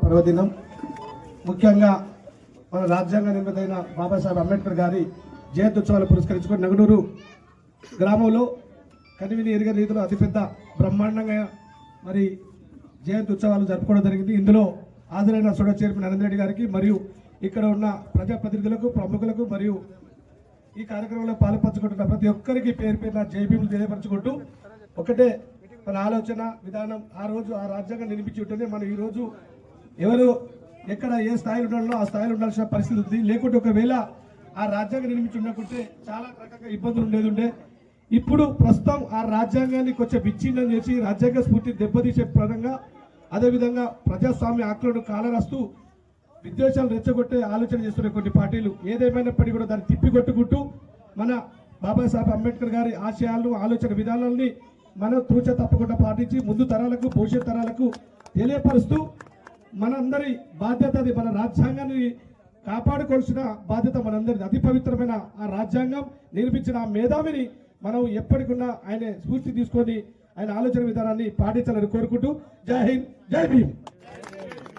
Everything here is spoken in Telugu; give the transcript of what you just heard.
పర్వదినం ముఖ్యంగా మన రాజ్యాంగ నిర్మితైన బాబాసాహెబ్ అంబేద్కర్ గారి జయంత్యుత్సవాలు పురస్కరించుకొని నగనూరు గ్రామంలో కనివిని ఎరిగిన రీతిలో అతిపెద్ద బ్రహ్మాండంగా మరి జయంతి ఉత్సవాలు జరుపుకోవడం జరిగింది. ఇందులో హాజరైన సోడా చైర్మన్ అనంత్ రెడ్డి గారికి మరియు ఇక్కడ ఉన్న ప్రజాప్రతినిధులకు ప్రముఖులకు మరియు ఈ కార్యక్రమంలో పాలుపంచుకుంటున్న ప్రతి ఒక్కరికి పేరు పేరున జైభీములు తెలియపరచుకుంటూ ఒకటే మన ఆలోచన విధానం ఆ రోజు ఆ రాజ్యాంగం నిర్మించి ఉంటేనే మనం ఈరోజు ఎవరు ఎక్కడ ఏ స్థాయిలో ఉండాలో ఆ స్థాయిలో ఉండాల్సిన పరిస్థితి ఉంది. లేకుంటే ఒకవేళ ఆ రాజ్యాంగం నిర్మించి ఉండకుంటే చాలా రకంగా ఇబ్బందులు ఉండేది. ఇప్పుడు ప్రస్తుతం ఆ రాజ్యాంగాన్ని కొంచెం విచ్ఛిన్నం చేసి రాజ్యాంగ స్ఫూర్తిని దెబ్బతీసే పరంగా అదేవిధంగా ప్రజాస్వామ్య హక్కులను కాలరాస్తూ విద్వేషాలు రెచ్చగొట్టే ఆలోచన చేస్తున్న కొన్ని పార్టీలు ఏదేమైనప్పటికీ కూడా దాన్ని తిప్పికొట్టుకుంటూ మన బాబాసాహెబ్ అంబేద్కర్ గారి ఆశయాలను ఆలోచన విధానాలని మనం తూచ తప్పకుండా పాటించి ముందు తరాలకు భవిష్యత్ తరాలకు తెలియపరుస్తూ మనందరి బాధ్యత అది. మన రాజ్యాంగాన్ని కాపాడుకోవాల్సిన బాధ్యత మనందరిది. అతి పవిత్రమైన ఆ రాజ్యాంగం నిర్మించిన ఆ మేధావిని మనం ఎప్పటికున్నా ఆయన స్ఫూర్తి తీసుకొని ఆయన ఆలోచన విధానాన్ని పాటించాలని కోరుకుంటూ జై హింద్, జై భీమ్.